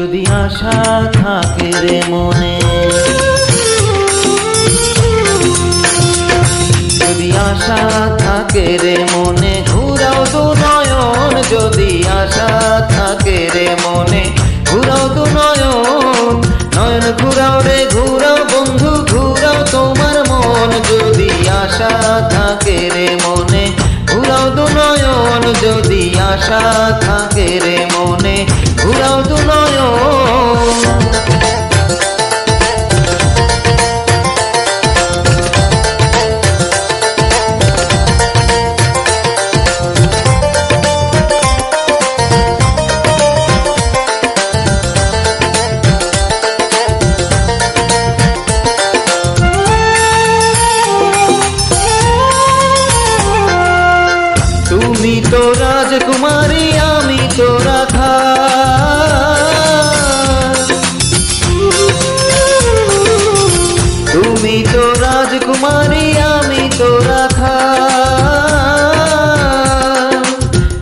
যদি আশা থাকে রে মনে, যদি আশা থাকে রে মনে, ঘুরাও দু নয়ন। যদি আশা থাকে রে মনে, ঘুরাও দু নয়ন। নয়ন ঘুরাও রে ঘুরাও বন্ধু, ঘুরাও তোমার মন। যদি আশা থাকে রে মনে, ঘুরাও দু নয়ন। যদি আশা থাকে রে মনে, ঘুরাও দু নয়ন। তুমি তো রাজকুমারী, আমি তো রাধা। তুমি তো রাজকুমারী, আমি তো রাধা।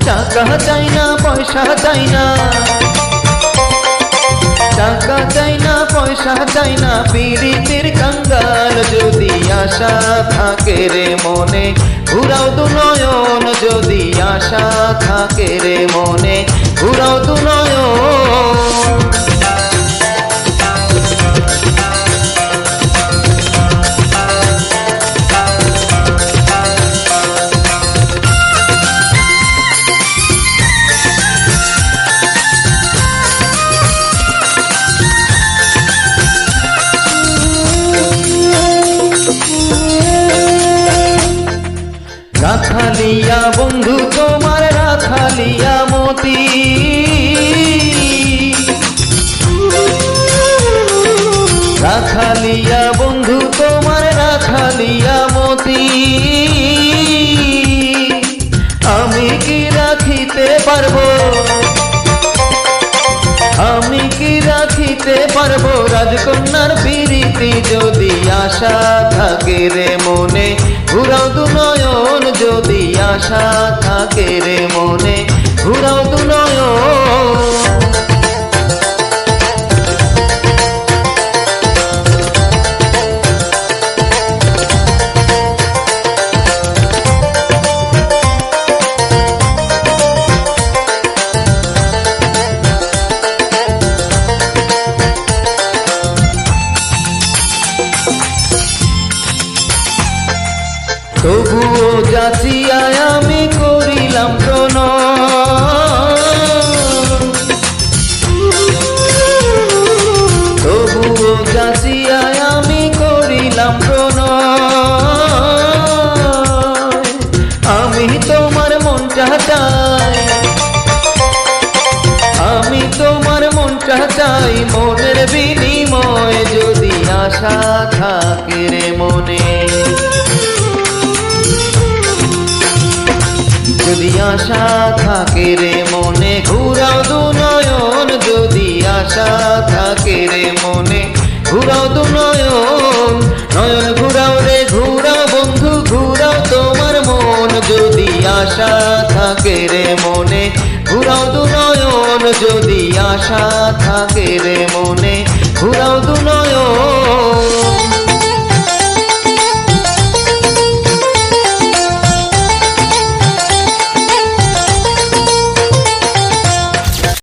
টাকা চাই না, পয়সা চাই না, টাকা চাই না, পয়সা চাই না, পীড়িতের কাঙ্গাল। যদি আশা থাকে রে মনে, ঘুরাও দু নয়ন। যদি আশা থাকে রে মনে, ঘুরাও দু নয়ন। রাখালিয়া বন্ধু তোমার, রাখালিয়া মতি। রাখালিয়া বন্ধু তোমার, রাখালিয়া মতি। আমি কি রাখিতে পারবো, আমি কি রাখিতে পারবো রাজকন্যার প্রীতি। যদি আশা থাকে রে মনে, ঘুরাও দু নয়ন। যদি আশা থাকে রে মনে, ঘুরাও দু নয়ন। তবুও যাচিয়া আমি করিলাম প্রণয়, তবুও যাচিয়া আমি করিলাম প্রণয়। আমি তোমার মনটা চাই, আমি তোমার মনটা চাই, মনের বিনিময়। যদি আশা থাকে রে মনে, যদি আশা থাকে রে মনে, ঘুরাও দু নয়ন। যদি আশা থাকে রে মনে, ঘুরাও দু নয়ন। নয়ন ঘুরাও রে ঘুরাও বন্ধু, ঘুরাও তোমার মন। যদি আশা থাকে রে মনে, ঘুরাও দু নয়ন। যদি আশা থাকে রে মনে, ঘুরাও দু নয়ন।